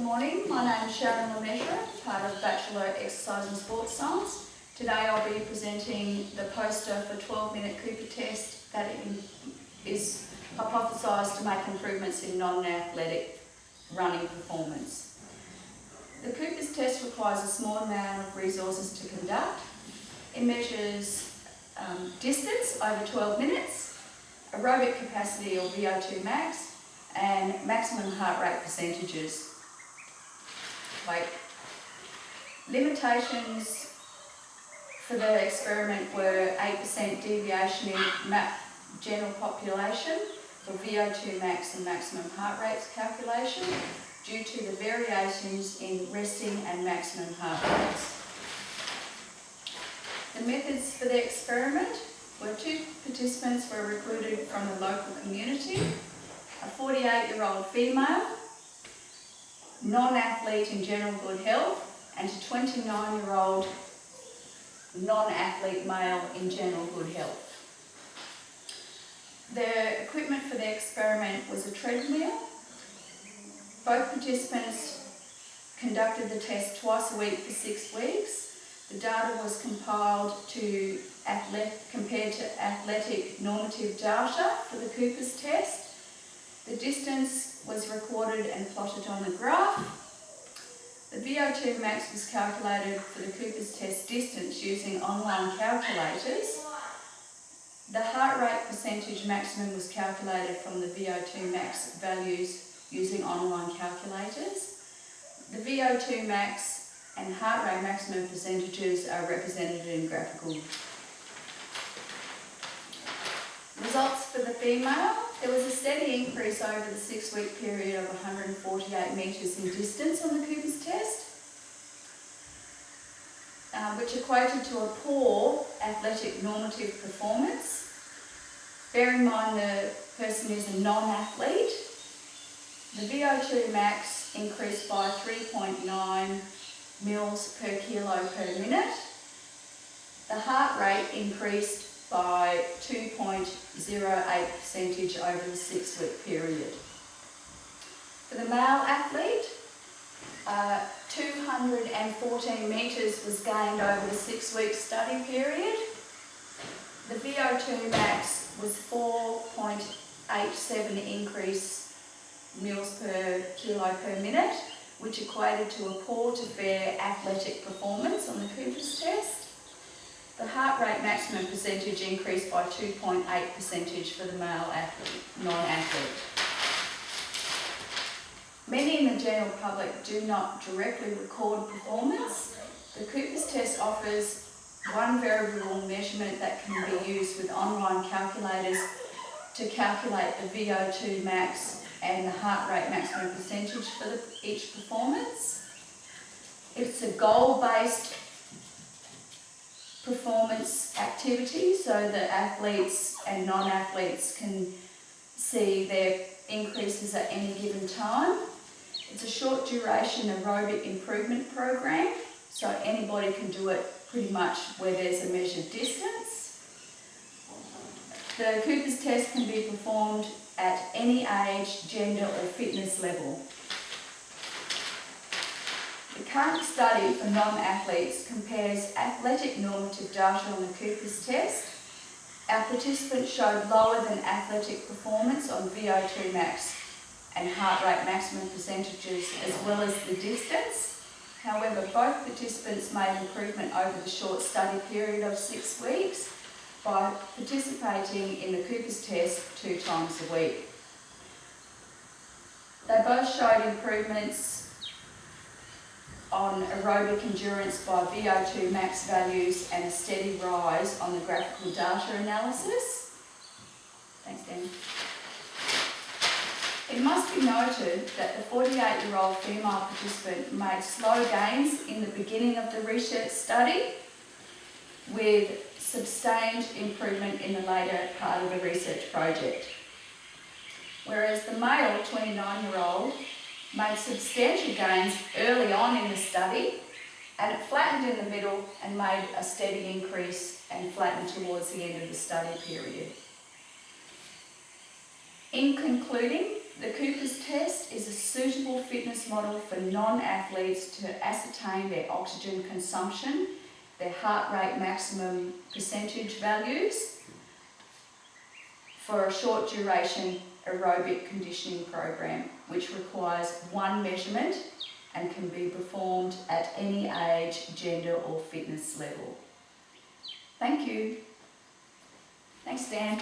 morning, my name is Mesurier, part of Bachelor Exercise and Sports Science. Today I'll be presenting the poster for 12-minute Cooper test that is hypothesised to make improvements in non-athletic running performance. The Cooper's test requires a small amount of resources to conduct. It measures distance over 12 minutes, aerobic capacity or VO2 max, and maximum heart rate percentages. Limitations for the experiment were 8% deviation in general population for VO2 max and maximum heart rates calculation due to the variations in resting and maximum heart rates. The methods for the experiment were 2 participants were recruited from the local community, a 48-year-old female, non-athlete in general good health, and a 29-year-old non-athlete male in general good health. The equipment for the experiment was a treadmill. Both participants conducted the test twice a week for 6 weeks. The data was compiled to compared to athletic normative data for the Cooper's test. The distance was recorded and plotted on the graph. The VO2 max was calculated for the Cooper's test distance using online calculators. The heart rate percentage maximum was calculated from the VO2 max values using online calculators. The VO2 max and heart rate maximum percentages are represented in graphical. Results for the female. There was a steady increase over the 6-week period of 148 metres in distance on the Cooper's test, which equated to a poor athletic normative performance. Bear in mind the person is a non-athlete. The VO2 max increased by 3.9 mils per kilo per minute. The heart rate increased by 2.08% over the 6-week period. For the male athlete, 214 metres was gained over the 6-week study period. The VO2 max was 4.87 increase mils per kilo per minute, which equated to a poor to fair athletic performance on the Cooper's test. The heart rate maximum percentage increased by 2.8% for the male non-athlete. Many in the general public do not directly record performance. The Cooper's test offers one variable measurement that can be used with online calculators to calculate the VO2 max and the heart rate maximum percentage for each performance. It's a goal-based performance activity so that athletes and non-athletes can see their increases at any given time. It's a short duration aerobic improvement program, so anybody can do it pretty much where there's a measured distance. The Cooper's test can be performed at any age, gender or fitness level. The current study for non-athletes compares athletic normative data on the Cooper's test. Our participants showed lower than athletic performance on VO2 max and heart rate maximum percentages as well as the distance. However, both participants made improvement over the short study period of 6 weeks by participating in the Cooper's test 2 times a week. They both showed improvements on aerobic endurance by VO2 max values and a steady rise on the graphical data analysis. Thanks, Dan. It must be noted that the 48-year-old female participant made slow gains in the beginning of the research study with sustained improvement in the later part of the research project. Whereas the male 29-year-old made substantial gains early on in the study, and it flattened in the middle and made a steady increase and flattened towards the end of the study period. In concluding, the Cooper's test is a suitable fitness model for non-athletes to ascertain their oxygen consumption, their heart rate maximum percentage values for a short duration aerobic conditioning program, which requires one measurement and can be performed at any age, gender or fitness level. Thank you. Thanks, Dan.